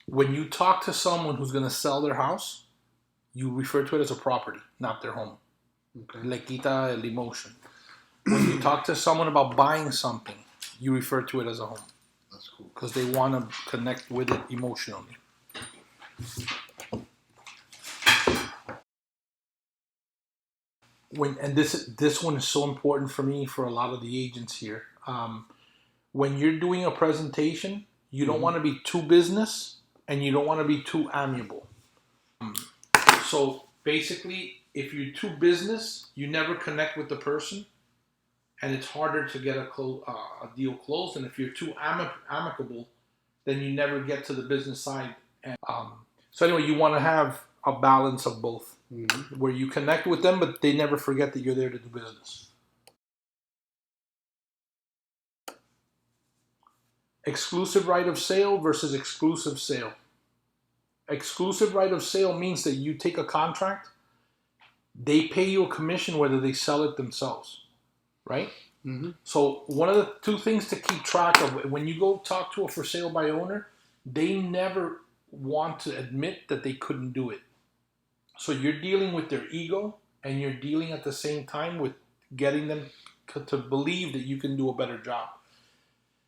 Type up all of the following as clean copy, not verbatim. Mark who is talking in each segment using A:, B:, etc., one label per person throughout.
A: When you talk to someone who's going to sell their house, you refer to it as a property, not their home.
B: Okay.
A: Le quita el emotion. When you talk to someone about buying something, you refer to it as a home.
B: That's cool.
A: Because they want to connect with it emotionally. This one is so important for me, for a lot of the agents here. When you're doing a presentation, you don't want to be too business and you don't want to be too amiable. So basically, if you're too business, you never connect with the person, and it's harder to get a deal closed. And if you're too amicable, then you never get to the business side. And so anyway, you want to have a balance of both, where you connect with them, but they never forget that you're there to do business. Exclusive right of sale versus exclusive sale. Exclusive right of sale means that you take a contract, they pay you a commission whether they sell it themselves, right?
B: Mm-hmm.
A: So one of the two things to keep track of, when you go talk to a for sale by owner, they never want to admit that they couldn't do it. So you're dealing with their ego, and you're dealing at the same time with getting them to believe that you can do a better job.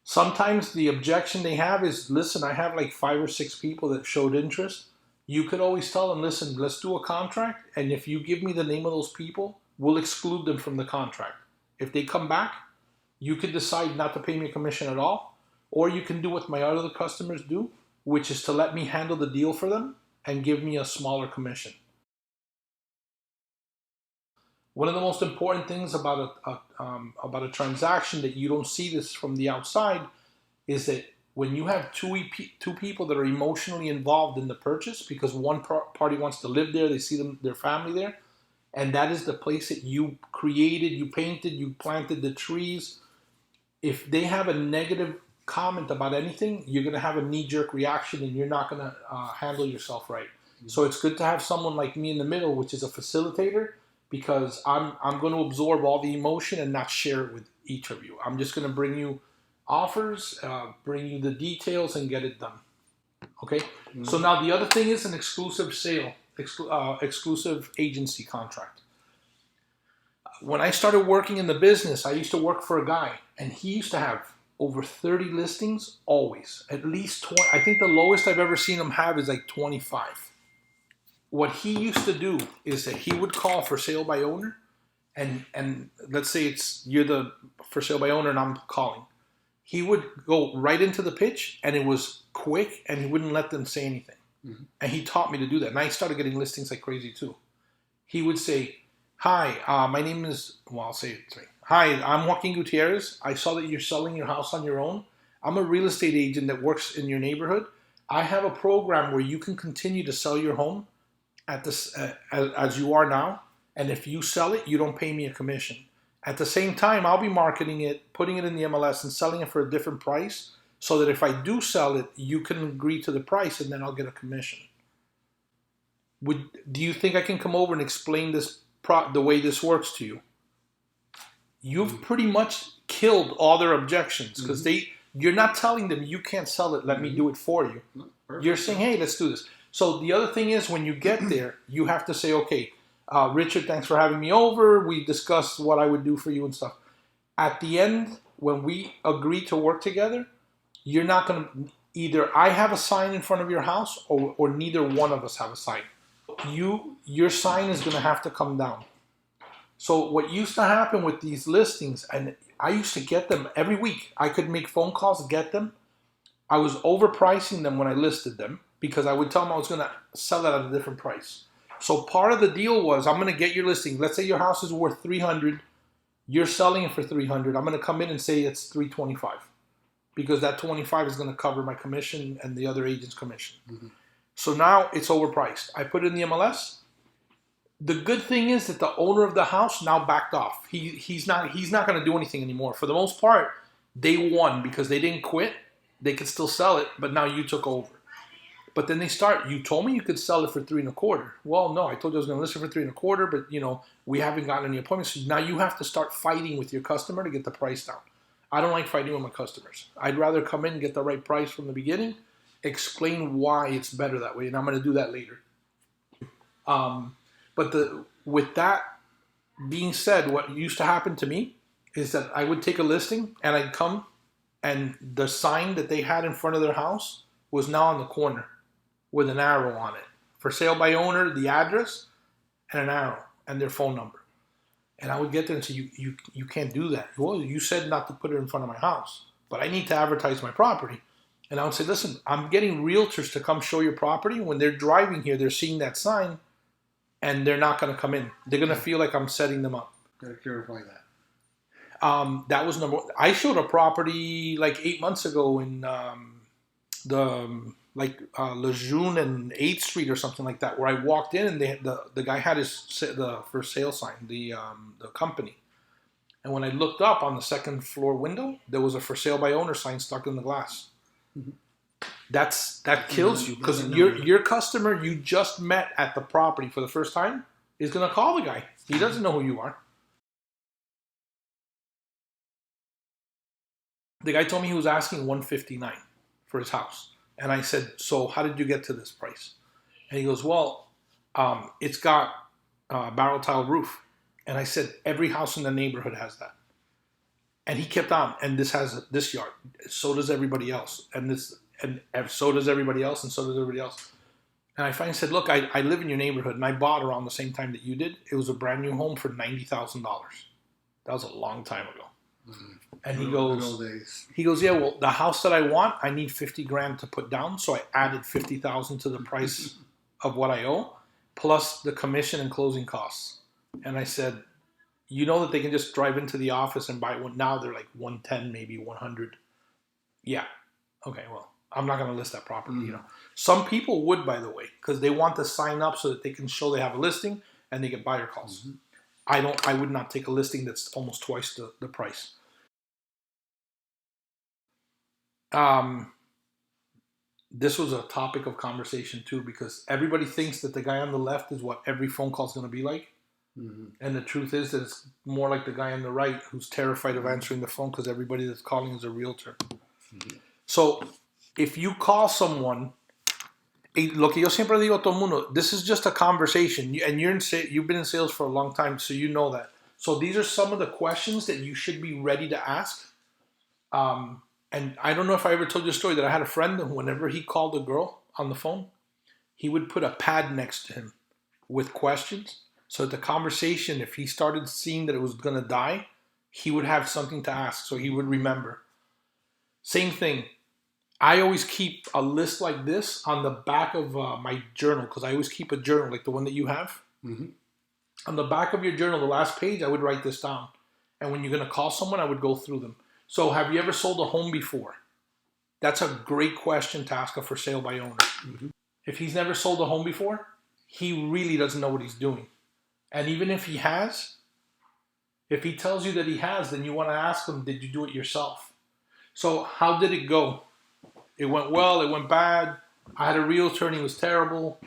A: Sometimes the objection they have is, listen, I have like 5 or 6 people that showed interest. You could always tell them, listen, let's do a contract, and if you give me the name of those people, we'll exclude them from the contract. If they come back, you could decide not to pay me a commission at all, or you can do what my other customers do, which is to let me handle the deal for them and give me a smaller commission. One of the most important things about a transaction that you don't see this from the outside is that when you have two people that are emotionally involved in the purchase, because one party wants to live there, they see their family there, and that is the place that you created, you painted, you planted the trees. If they have a negative comment about anything, you're going to have a knee-jerk reaction, and you're not going to handle yourself right. Mm-hmm. So it's good to have someone like me in the middle, which is a facilitator, because I'm going to absorb all the emotion and not share it with each of you. I'm just going to bring you offers, bring you the details, and get it done. Okay? Mm-hmm. So now the other thing is an exclusive sale, exclusive agency contract. When I started working in the business, I used to work for a guy, and he used to have over 30 listings always. At least 20. I think the lowest I've ever seen him have is like 25. What he used to do is that he would call for sale by owner, and let's say you're the for sale by owner and I'm calling. He would go right into the pitch, and it was quick, and he wouldn't let them say anything. Mm-hmm. And he taught me to do that. And I started getting listings like crazy too. He would say, hi, my name is, well, I'll say it three. Hi, I'm Joaquin Gutierrez. I saw that you're selling your house on your own. I'm a real estate agent that works in your neighborhood. I have a program where you can continue to sell your home at this as you are now, and if you sell it, you don't pay me a commission. At the same time, I'll be marketing it, putting it in the MLS, and selling it for a different price, so that if I do sell it, you can agree to the price, and then I'll get a commission. Do you think I can come over and explain this the way this works to you? You've pretty much killed all their objections, because you're not telling them you can't sell it, let me do it for you. You're saying, hey, let's do this. So the other thing is, when you get there, you have to say, okay, Richard, thanks for having me over. We discussed what I would do for you and stuff. At the end, when we agree to work together, you're not going to, either I have a sign in front of your house, or neither one of us have a sign. Your sign is going to have to come down. So what used to happen with these listings, and I used to get them every week. I could make phone calls, get them. I was overpricing them when I listed them, because I would tell them I was going to sell it at a different price. So part of the deal was, I'm going to get your listing. Let's say your house is worth $300. You're selling it for $300. I'm going to come in and say it's $325, because that $25 is going to cover my commission and the other agent's commission. Mm-hmm. So now it's overpriced. I put it in the MLS. The good thing is that the owner of the house now backed off. He's not going to do anything anymore. For the most part, they won because they didn't quit. They could still sell it, but now you took over. But then they start, you told me you could sell it for $3.25. Well, no, I told you I was going to list it for $3.25, but we haven't gotten any appointments. So now you have to start fighting with your customer to get the price down. I don't like fighting with my customers. I'd rather come in and get the right price from the beginning, explain why it's better that way, and I'm going to do that later. But with that being said, what used to happen to me is that I would take a listing and I'd come, and the sign that they had in front of their house was now on the corner with an arrow on it. For sale by owner, the address, and an arrow, and their phone number. And I would get there and say, you can't do that. Well, you said not to put it in front of my house, but I need to advertise my property. And I would say, listen, I'm getting realtors to come show your property. When they're driving here, they're seeing that sign, and they're not going to come in. They're going to feel like I'm setting them up.
B: Got to clarify that.
A: That was number one. I showed a property like 8 months ago in Lejeune and 8th Street or something like that, where I walked in and the guy had the for sale sign, the company. And when I looked up on the second floor window, there was a for sale by owner sign stuck in the glass. Mm-hmm. That kills you, because your customer you just met at the property for the first time is going to call the guy. He doesn't know who you are. The guy told me he was asking $159 for his house. And I said, so how did you get to this price? And he goes, well, it's got a barrel tile roof. And I said, every house in the neighborhood has that. And he kept on, and this has this yard. So does everybody else. And so does everybody else, and so does everybody else. And I finally said, look, I live in your neighborhood, and I bought around the same time that you did. It was a brand new home for $90,000. That was a long time ago. Mm-hmm. And he goes, yeah, well, the house that I want, I need $50,000 to put down. So I added $50,000 to the price of what I owe, plus the commission and closing costs. And I said, you know that they can just drive into the office and buy one. Now they're like 110, maybe 100. Yeah. Okay. Well, I'm not going to list that property. You know, some people would, by the way, because they want to sign up so that they can show they have a listing and they get buyer calls. Mm-hmm. I would not take a listing that's almost twice the price. This was a topic of conversation too, because everybody thinks that the guy on the left is what every phone call is going to be like. Mm-hmm. And the truth is that it's more like the guy on the right who's terrified of answering the phone because everybody that's calling is a realtor. Mm-hmm. So if you call someone, lo que yo siempre digo a todo mundo, this is just a conversation, and you've been in sales for a long time, so you know that. So these are some of the questions that you should be ready to ask. And I don't know if I ever told you a story that I had a friend, and whenever he called a girl on the phone, he would put a pad next to him with questions. So the conversation, if he started seeing that it was going to die, he would have something to ask, so he would remember. Same thing. I always keep a list like this on the back of my journal, because I always keep a journal like the one that you have. Mm-hmm. On the back of your journal, the last page, I would write this down. And when you're going to call someone, I would go through them. So have you ever sold a home before? That's a great question to ask a for sale by owner. Mm-hmm. If he's never sold a home before, he really doesn't know what he's doing. And even if he has, if he tells you that he has, then you want to ask him, did you do it yourself? So how did it go? It went well, it went bad. I had a realtor and he was terrible.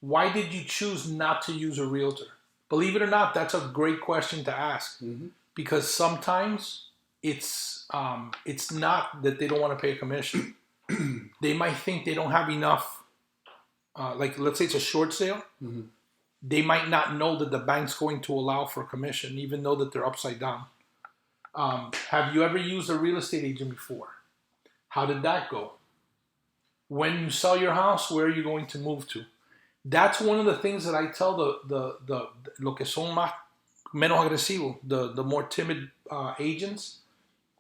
A: Why did you choose not to use a realtor? Believe it or not, that's a great question to ask. Mm-hmm. Because sometimes it's not that they don't want to pay a commission. They might think they don't have enough. Like let's say it's a short sale. Mm-hmm. They might not know that the bank's going to allow for a commission, even though that they're upside down. Have you ever used a real estate agent before? How did that go? When you sell your house, where are you going to move to? That's one of the things that I tell the lo que son más menos agresivos, the more timid agents.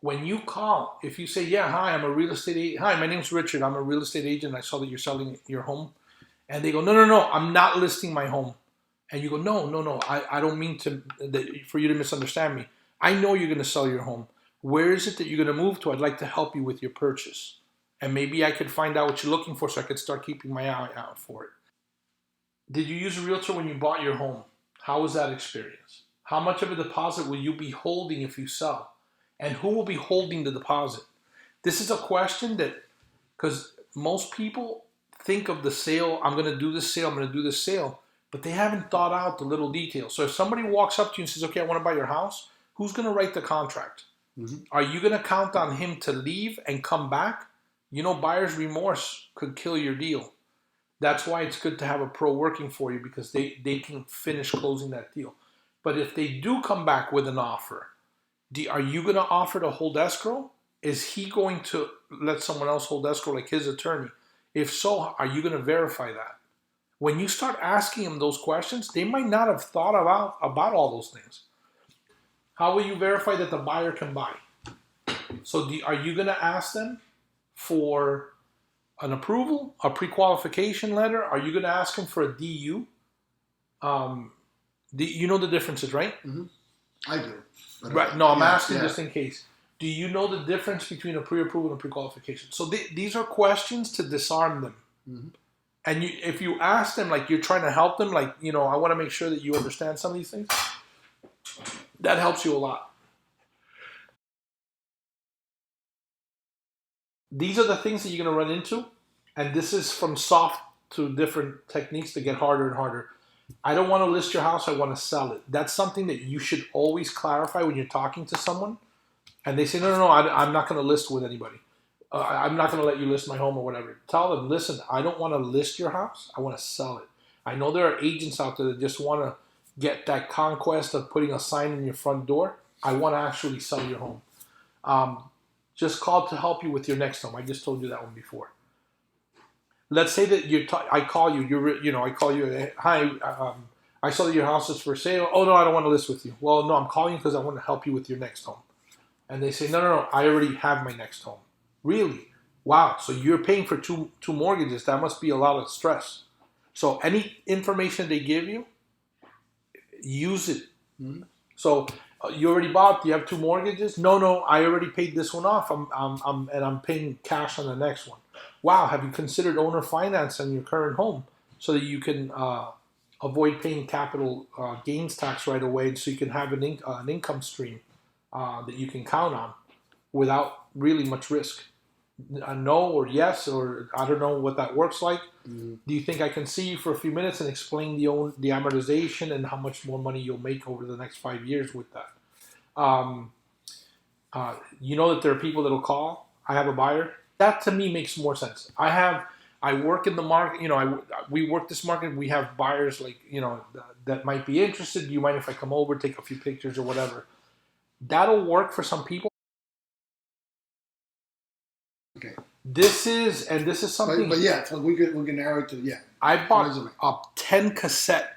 A: When you call, if you say, yeah, hi, I'm a real estate agent. Hi, my name's Richard. I'm a real estate agent. I saw that you're selling your home. And they go, no, I'm not listing my home. And you go, no, I don't mean for you to misunderstand me. I know you're going to sell your home. Where is it that you're going to move to? I'd like to help you with your purchase. And maybe I could find out what you're looking for so I could start keeping my eye out for it. Did you use a realtor when you bought your home? How was that experience? How much of a deposit will you be holding if you sell? And who will be holding the deposit? This is a question that, because most people think of the sale, I'm going to do this sale, but they haven't thought out the little details. So if somebody walks up to you and says, okay, I want to buy your house, who's going to write the contract? Mm-hmm. Are you going to count on him to leave and come back? buyer's remorse could kill your deal. That's why it's good to have a pro working for you, because they can finish closing that deal. But if they do come back with an offer, are you going to offer to hold escrow? Is he going to let someone else hold escrow, like his attorney? If so, are you going to verify that? When you start asking them those questions, they might not have thought about all those things. How will you verify that the buyer can buy? So are you going to ask them for an approval, a pre-qualification letter? Are you going to ask them for a DU? You know the differences, right?
B: Mm-hmm. I do.
A: Right. No, I'm asking just in case. Do you know the difference between a pre-approval and a pre-qualification? So these are questions to disarm them.
B: Mm-hmm.
A: And if you ask them, like you're trying to help them, like, I want to make sure that you understand some of these things, that helps you a lot. These are the things that you're going to run into. And this is from soft to different techniques to get harder and harder. I don't want to list your house. I want to sell it. That's something that you should always clarify when you're talking to someone. And they say, no, I'm not going to list with anybody. I'm not going to let you list my home or whatever. Tell them, listen, I don't want to list your house. I want to sell it. I know there are agents out there that just want to get that conquest of putting a sign in your front door. I want to actually sell your home. Just call to help you with your next home. I just told you that one before. Let's say that I call you. I call you. Hi, I saw that your house is for sale. Oh no, I don't want to list with you. Well, no, I'm calling you because I want to help you with your next home. And they say, no, I already have my next home. Really? Wow. So you're paying for two mortgages. That must be a lot of stress. So any information they give you, use it. Mm-hmm. So you already bought. Do you have two mortgages? No, I already paid this one off. I'm paying cash on the next one. Wow. Have you considered owner finance on your current home so that you can avoid paying capital gains tax right away, so you can have an income stream that you can count on without really much risk? A no or yes, or I don't know what that works like. Mm-hmm. Do you think I can see you for a few minutes and explain the amortization and how much more money you'll make over the next 5 years with that? You know that there are people that will call, I have a buyer. That to me makes more sense. I work in the market, we work this market. We have buyers that might be interested. Do you mind if I come over, take a few pictures or whatever? That'll work for some people.
B: Okay.
A: This is something.
B: But yeah, so we can narrow it to
A: I bought 10 cassette.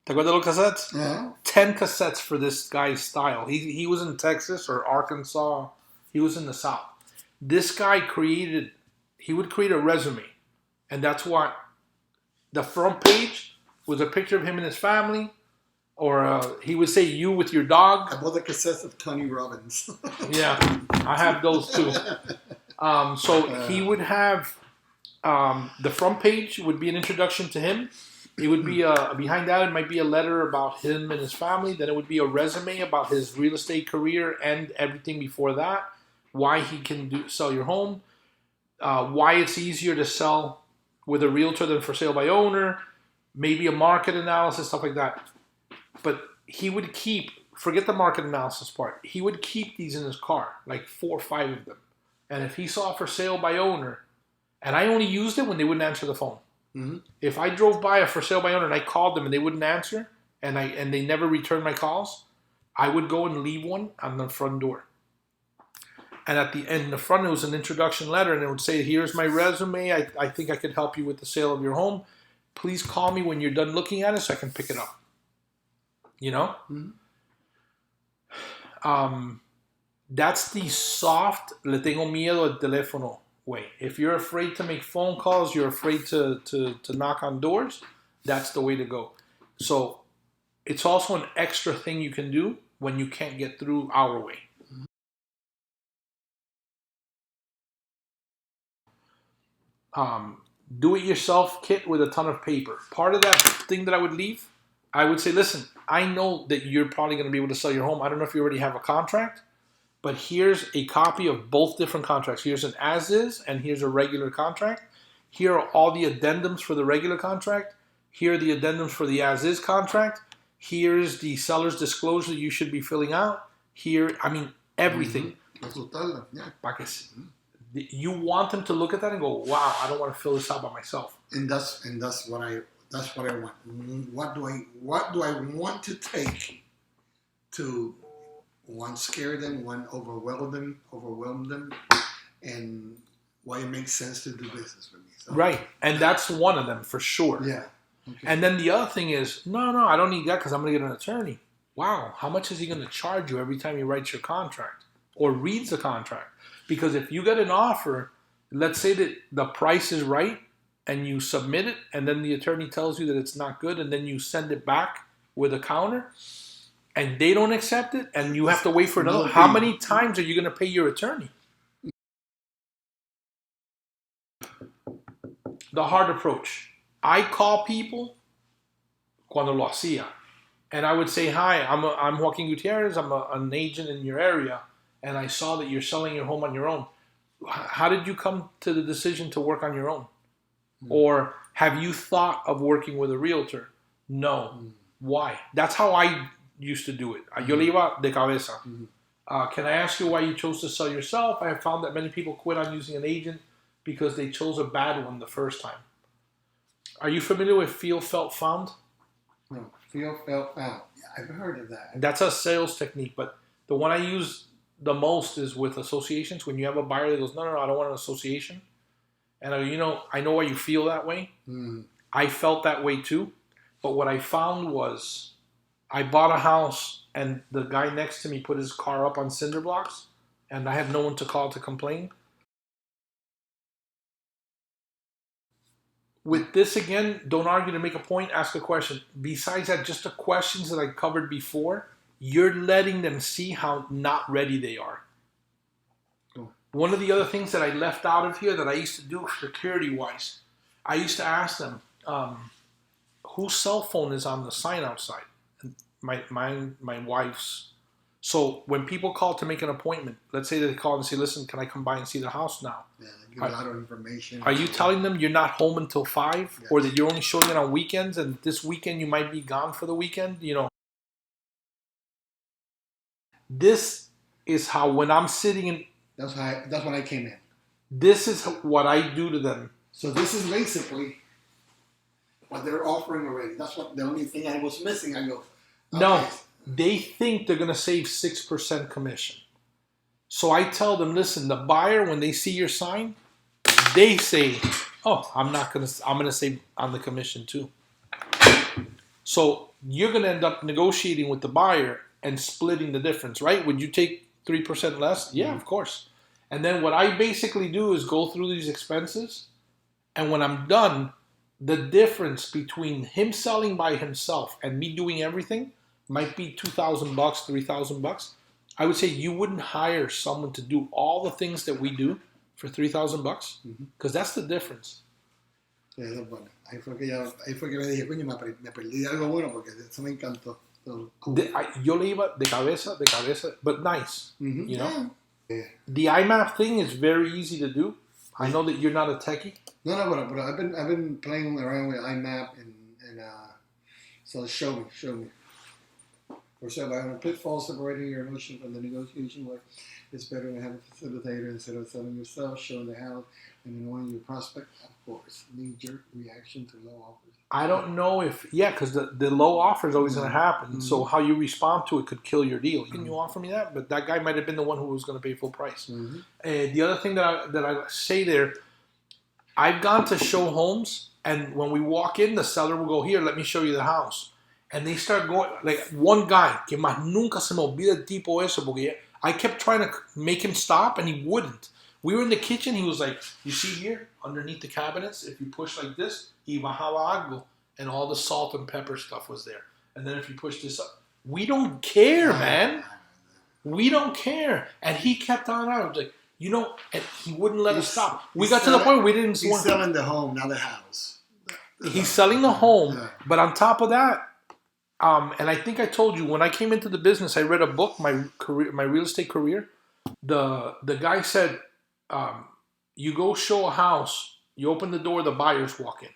A: ¿Te acuerdas de los cassettes?
B: Uh-huh.
A: 10 cassettes for this guy's style. He was in Texas or Arkansas. He was in the South. This guy he would create a resume. And that's what the front page was, a picture of him and his family. Or he would say, you with your dog.
B: I bought the cassettes of Tony Robbins.
A: Yeah, I have those too. So he would have the front page would be an introduction to him. It would be behind that, it might be a letter about him and his family. Then it would be a resume about his real estate career and everything before that. Why he can sell your home. Why it's easier to sell with a realtor than for sale by owner. Maybe a market analysis, stuff like that. But he would forget the market analysis part. He would keep these in his car, like 4 or 5 of them. And if he saw for sale by owner, and I only used it when they wouldn't answer the phone. Mm-hmm. If I drove by a for sale by owner and I called them and they wouldn't answer, and they never returned my calls, I would go and leave one on the front door. And at the end, in the front, it was an introduction letter, and it would say, here's my resume. I think I could help you with the sale of your home. Please call me when you're done looking at it so I can pick it up. Mm-hmm. That's the soft, le tengo miedo al teléfono way. If you're afraid to make phone calls, you're afraid to knock on doors, that's the way to go. So it's also an extra thing you can do when you can't get through our way. Do-it-yourself kit with a ton of paper. Part of that thing that I would leave, I would say, listen, I know that you're probably going to be able to sell your home. I don't know if you already have a contract, but here's a copy of both different contracts. Here's an as-is, and here's a regular contract. Here are all the addendums for the regular contract. Here are the addendums for the as-is contract. Here's the seller's disclosure you should be filling out. Here, everything.
B: Mm-hmm.
A: You want them to look at that and go, "Wow, I don't want to fill this out by myself."
B: And that's what I want. What do I want to take to one, scare them, one, overwhelm them, and why it makes sense to do business with me. So,
A: right, and that's one of them for sure.
B: Yeah. Okay.
A: And then the other thing is, no, I don't need that because I'm going to get an attorney. Wow, how much is he going to charge you every time he writes your contract or reads the contract? Because if you get an offer, let's say that the price is right and you submit it and then the attorney tells you that it's not good and then you send it back with a counter and they don't accept it and you have to wait for another. How many times are you going to pay your attorney? The hard approach. I call people cuando lo hacía. And I would say, hi, I'm Joaquin Gutierrez. I'm an agent in your area. And I saw that you're selling your home on your own. How did you come to the decision to work on your own? Or have you thought of working with a realtor? No. Why? That's how I used to do it. Yo le iba de cabeza. Can I ask you why you chose to sell yourself? I have found that many people quit on using an agent because they chose a bad one the first time. Are you familiar with feel, felt, found?
B: No, feel, felt, found. Yeah, I've heard of that.
A: That's a sales technique, but the one I use the most is with associations. When you have a buyer that goes, no, I don't want an association. And I go, I know why you feel that way. I felt that way too. But what I found was I bought a house and the guy next to me put his car up on cinder blocks and I had no one to call to complain. With this, again, don't argue to make a point, ask a question. Besides that, just the questions that I covered before, you're letting them see how not ready they are.
B: Cool.
A: One of the other things that I left out of here that I used to do security-wise, I used to ask them, whose cell phone is on the sign outside? My wife's. So when people call to make an appointment, let's say they call and say, listen, can I come by and see the house now?
B: Yeah, give a lot of information.
A: Are you telling them you're not home until 5?
B: Yes.
A: Or that you're only showing it on weekends and this weekend you might be gone for the weekend? This is how when I'm sitting in...
B: That's when I came in.
A: This is what I do to them.
B: So this is basically what they're offering already. That's what the only thing I was missing. I go, okay.
A: No, they think they're going to save 6% commission. So I tell them, listen, the buyer, when they see your sign, they say, oh, I'm going to save on the commission too. So you're going to end up negotiating with the buyer and splitting the difference, right? Would you take 3% less? Yeah, of course. And then what I basically do is go through these expenses. And when I'm done, the difference between him selling by himself and me doing everything might be $2,000, $3,000. I would say you wouldn't hire someone to do all the things that we do for $3,000 because that's the difference.
B: Eso es bueno. Ahí fue que me dije, coño, me perdí algo bueno porque eso me encantó.
A: Yo le iba de cabeza, but nice. You know?
B: Yeah.
A: The IMAP thing is very easy to do. I know that you're not a techie.
B: No, but I've been playing around with IMAP and so show me. For example, on a pitfall separating your emotion from the negotiation work, it's better to have a facilitator instead of selling yourself, showing the house, and knowing your prospect, of course. Knee-jerk reaction to low offers.
A: I don't know if, because the low offer is always going to happen. So how you respond to it could kill your deal. Can you offer me that? But that guy might have been the one who was going to pay full price. The other thing that I say there, I've gone to show homes, and when we walk in, the seller will go, here, let me show you the house. And they start going, like one guy, que más nunca se me olvida el tipo eso, porque I kept trying to make him stop and he wouldn't. We were in the kitchen, he was like, you see here, underneath the cabinets, if you push like this, y bajaba algo, and all the salt and pepper stuff was there. And then if you push this up, we don't care, man. We don't care. And he kept on out. I was like, and he wouldn't let us stop. We got to the point where we didn't
B: He's selling the home, not the house.
A: He's selling the home, but on top of that, and I think I told you when I came into the business, I read a book, my real estate career. The guy said, you go show a house, you open the door, the buyers walk in,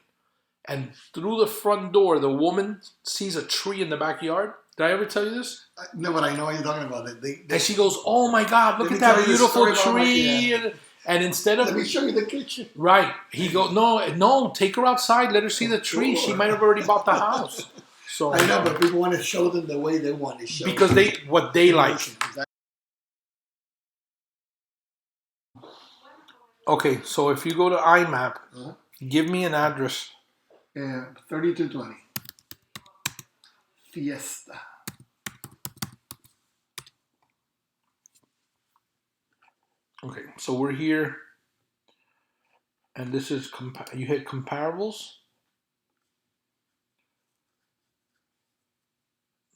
A: and through the front door, the woman sees a tree in the backyard. Did I ever tell you this?
B: No, but I know what you're talking about.
A: And she goes, "Oh my God, look at that beautiful tree!" And instead
B: Let
A: of
B: me show you the kitchen.
A: right, he go no, take her outside, let her see the tree. She might have already bought the house. So
B: I know, but people want to show them the way they want to show.
A: because what they like.
B: Exactly.
A: Okay, so if you go to IMAP,
B: Uh-huh.
A: give me an address.
B: 3220. Fiesta.
A: Okay, so we're here, and this is you hit comparables.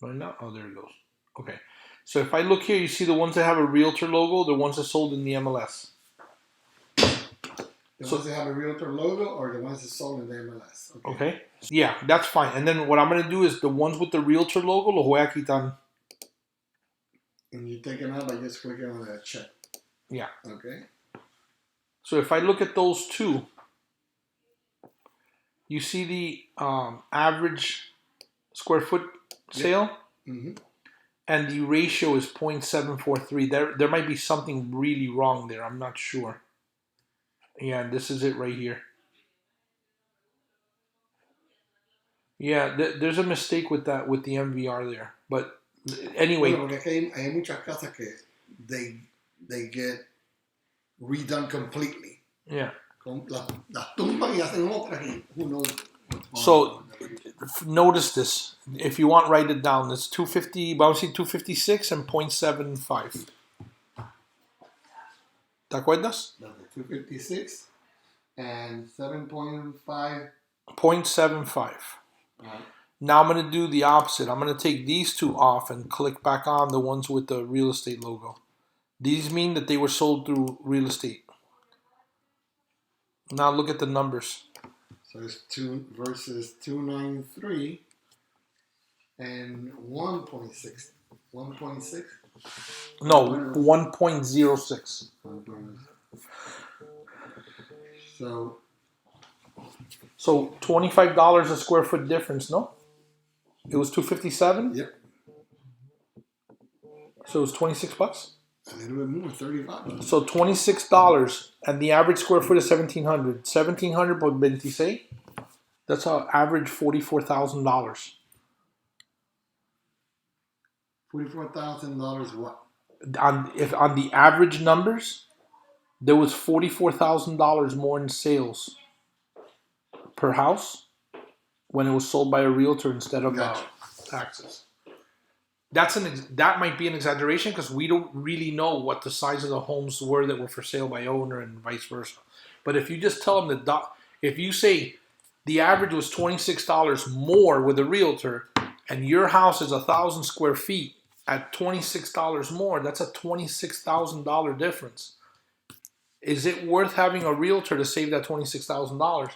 A: Right now, oh, there it goes. Okay, so if I look here, you see the ones that have a realtor logo, the ones that sold in the MLS.
B: The ones that have a realtor logo or the ones that sold in the MLS.
A: Okay. Yeah, that's fine. And then what I'm going to do is the ones with the realtor logo, los voy a quitar.
B: And you take them out by just clicking on that check.
A: Yeah.
B: Okay.
A: So if I look at those two, you see the average square foot sale,
B: Mm-hmm.
A: and the ratio is 0.743. There might be something really wrong there. I'm not sure. Yeah, this is it right here. Yeah, there's a mistake with that, with the MVR there. But anyway.
B: Bueno, porque hay muchas casas que they get redone completely.
A: Yeah.
B: Las tumban y hacen otras y who knows what's
A: So notice this. If you want, write it down. It's 250, bouncing 256 and 0.75. ¿Te acuerdas?
B: 256 and 7.5.
A: 0.75. Now I'm going to do the opposite. I'm going to take these two off and click back on the ones with the real estate logo. These mean that they were sold through real estate. Now look at the numbers.
B: So it's 2 versus 293 and 1.6. 1.6?
A: No, 1.06. So $25 a square foot difference, no? It was $257?
B: Yep.
A: So it was $26?
B: A little bit more, $35.
A: So $26 and the average square foot is 1,700. 1,700 por 26? That's our average $44,000.
B: $44,000 what?
A: On the average numbers, there was $44,000 more in sales per house when it was sold by a realtor instead of taxes. That might be an exaggeration because we don't really know what the size of the homes were that were for sale by owner and vice versa. But if you just tell them that, if you say the average was $26 more with a realtor, and your house is 1,000 square feet at $26 more, that's a $26,000 difference. Is it worth having a realtor to save that $26,000?